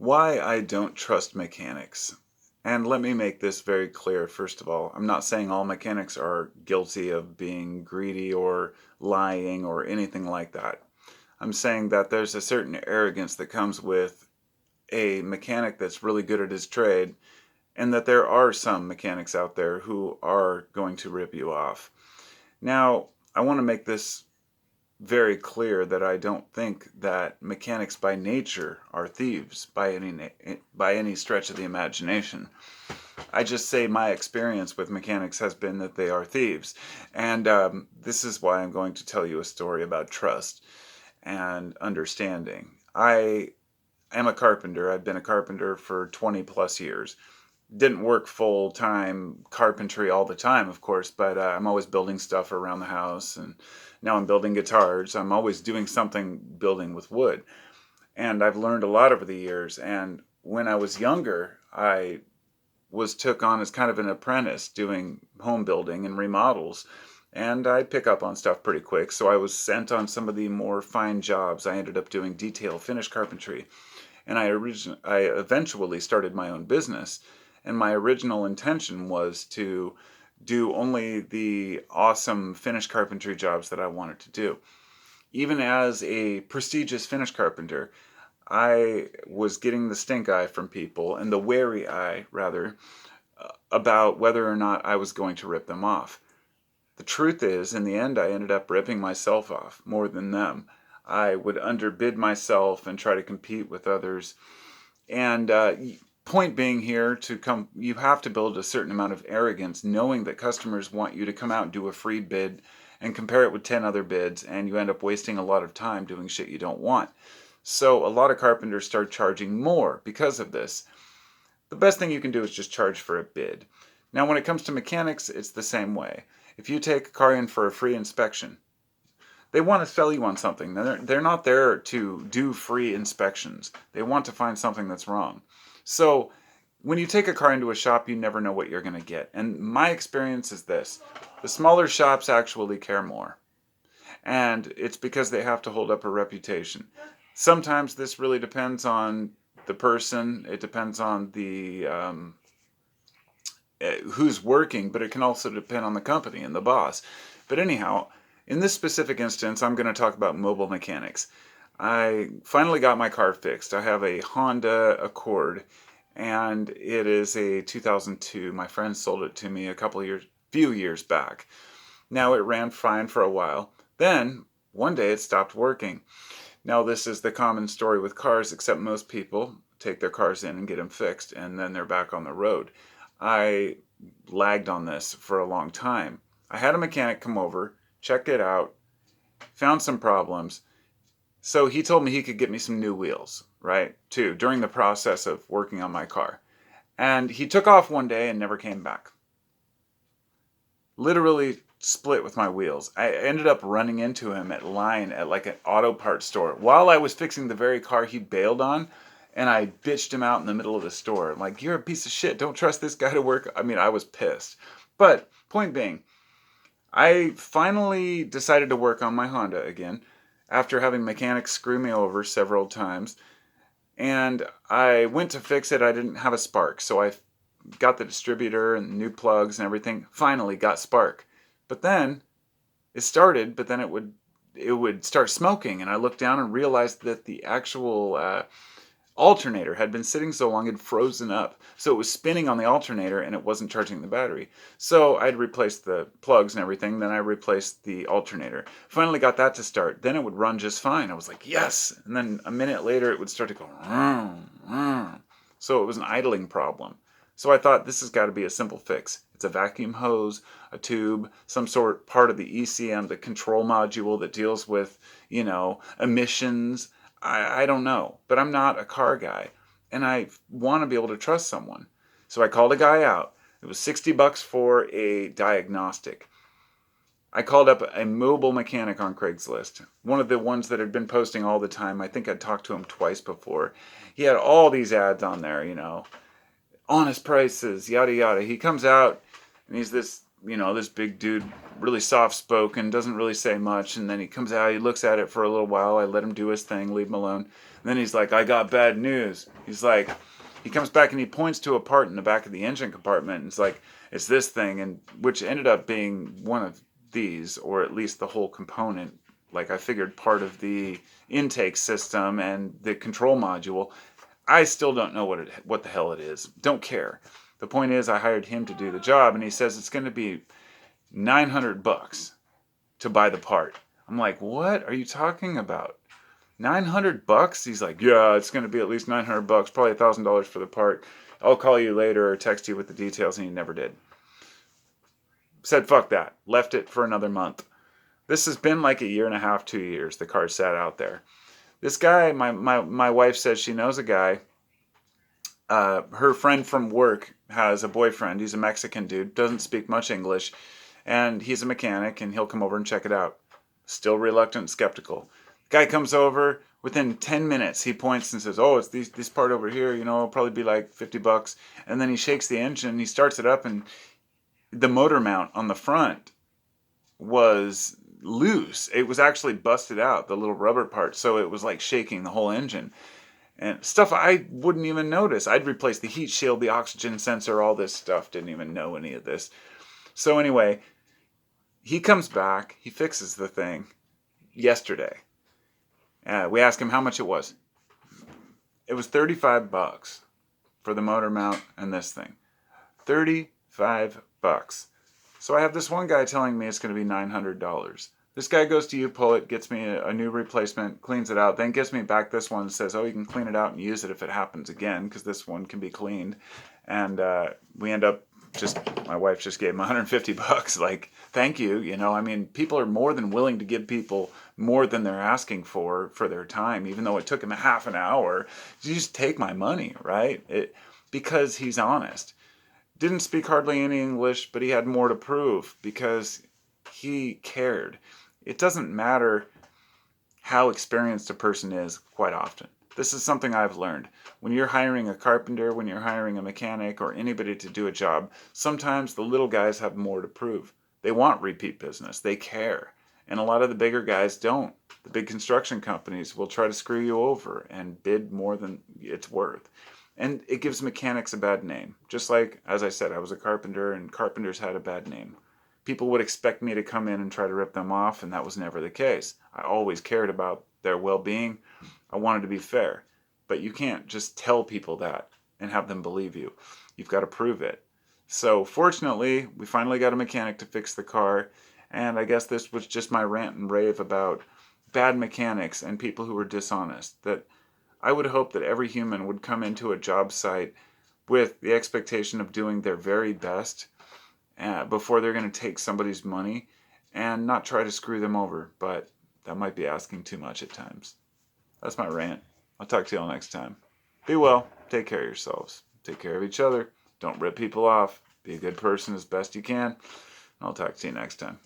Why I don't trust mechanics. And let me make this very clear, first of all. I'm not saying all mechanics are guilty of being greedy or lying or anything like that. I'm saying that there's a certain arrogance that comes with a mechanic that's really good at his trade, and that there are some mechanics out there who are going to rip you off. Now, I want to make this very clear that I don't think that mechanics by nature are thieves by any stretch of the imagination. I just say my experience with mechanics has been that they are thieves, and this is why I'm going to tell you a story about trust and understanding. I am a carpenter. I've been a carpenter for 20 plus years. Didn't work full time carpentry all the time, of course, but I'm always building stuff around the house, and now I'm building guitars. I'm always doing something building with wood, and I've learned a lot over the years. And when I was younger, I was took on as kind of an apprentice doing home building and remodels, and I pick up on stuff pretty quick. So I was sent on some of the more fine jobs. I ended up doing detail finish carpentry, and I eventually started my own business. And my original intention was to do only the awesome finish carpentry jobs that I wanted to do. Even as a prestigious finish carpenter, I was getting the stink eye from people, and the wary eye, rather, about whether or not I was going to rip them off. The truth is, in the end, I ended up ripping myself off more than them. I would underbid myself and try to compete with others. And point being here, you have to build a certain amount of arrogance, knowing that customers want you to come out and do a free bid and compare it with 10 other bids, and you end up wasting a lot of time doing shit you don't want. So a lot of carpenters start charging more because of this. The best thing you can do is just charge for a bid. Now, when it comes to mechanics, it's the same way. If you take a car in for a free inspection, they want to sell you on something. They're not there to do free inspections. They want to find something that's wrong. So when you take a car into a shop, you never know what you're going to get. And my experience is this: the smaller shops actually care more. And it's because they have to hold up a reputation. Sometimes this really depends on the person. It depends on the who's working, but it can also depend on the company and the boss. But anyhow, in this specific instance, I'm going to talk about mobile mechanics. I finally got my car fixed. I have a Honda Accord, and it is a 2002. My friend sold it to me few years back. Now, it ran fine for a while. Then, one day it stopped working. Now, this is the common story with cars, except most people take their cars in and get them fixed, and then they're back on the road. I lagged on this for a long time. I had a mechanic come over, check it out, found some problems. So he told me he could get me some new wheels, right, too, during the process of working on my car. And he took off one day and never came back. Literally split with my wheels. I ended up running into him at line at like an auto parts store. While I was fixing the very car he bailed on, and I bitched him out in the middle of the store. Like, you're a piece of shit. Don't trust this guy to work. I mean, I was pissed. But point being, I finally decided to work on my Honda again after having mechanics screw me over several times. And I went to fix it. I didn't have a spark. So I got the distributor and new plugs and everything. Finally got spark. But then it started, but then it would start smoking. And I looked down and realized that the actual alternator had been sitting so long it had frozen up. So it was spinning on the alternator and it wasn't charging the battery. So I'd replaced the plugs and everything. Then I replaced the alternator. Finally got that to start. Then it would run just fine. I was like, yes. And then a minute later it would start to go, vroom, vroom. So it was an idling problem. So I thought, this has got to be a simple fix. It's a vacuum hose, a tube, some sort part of the ECM, the control module that deals with, emissions. I don't know, but I'm not a car guy, and I want to be able to trust someone. So I called a guy out. It was $60 for a diagnostic. I called up a mobile mechanic on Craigslist, one of the ones that had been posting all the time. I think I'd talked to him twice before. He had all these ads on there, honest prices, yada yada. He comes out, and he's this this big dude, really soft spoken, doesn't really say much. And then he comes out, he looks at it for a little while. I let him do his thing, leave him alone. And then he's like, I got bad news. He's like, he comes back and he points to a part in the back of the engine compartment. And it's like, it's this thing, and which ended up being one of these, or at least the whole component. Like I figured part of the intake system and the control module. I still don't know what the hell it is. Don't care. The point is, I hired him to do the job, and he says it's going to be $900 to buy the part. I'm like, what are you talking about? $900? He's like, yeah, it's going to be at least $900, probably $1,000 for the part. I'll call you later or text you with the details, and he never did. Said fuck that. Left it for another month. This has been like a year and a half, 2 years. The car sat out there. This guy, my wife says she knows a guy. Her friend from work has a boyfriend. He's a Mexican dude, doesn't speak much English, and he's a mechanic, and he'll come over and check it out. Still reluctant, skeptical. Guy comes over, within 10 minutes, he points and says, oh, it's this part over here, it'll probably be like $50. And then he shakes the engine, he starts it up, and the motor mount on the front was loose. It was actually busted out, the little rubber part, so it was like shaking the whole engine. And stuff I wouldn't even notice. I'd replace the heat shield, the oxygen sensor, all this stuff. Didn't even know any of this. So anyway, he comes back. He fixes the thing yesterday. We asked him how much it was. It was $35 for the motor mount and this thing. $35. So I have this one guy telling me it's going to be $900. This guy goes to U-Pull it, gets me a new replacement, cleans it out, then gives me back this one and says, oh, you can clean it out and use it if it happens again, because this one can be cleaned. And we end up my wife just gave him $150. Like, thank you. People are more than willing to give people more than they're asking for their time, even though it took him a half an hour. You just take my money, right? Because he's honest. Didn't speak hardly any English, but he had more to prove because he cared. It doesn't matter how experienced a person is quite often. This is something I've learned. When you're hiring a carpenter, when you're hiring a mechanic, or anybody to do a job, sometimes the little guys have more to prove. They want repeat business. They care. And a lot of the bigger guys don't. The big construction companies will try to screw you over and bid more than it's worth. And it gives mechanics a bad name. Just like, as I said, I was a carpenter, and carpenters had a bad name. People would expect me to come in and try to rip them off, and that was never the case. I always cared about their well-being. I wanted to be fair. But you can't just tell people that and have them believe you. You've got to prove it. So fortunately, we finally got a mechanic to fix the car, and I guess this was just my rant and rave about bad mechanics and people who were dishonest. That I would hope that every human would come into a job site with the expectation of doing their very best before they're going to take somebody's money, and not try to screw them over. But that might be asking too much at times. That's my rant. I'll talk to you all next time. Be well. Take care of yourselves. Take care of each other. Don't rip people off. Be a good person as best you can. I'll talk to you next time.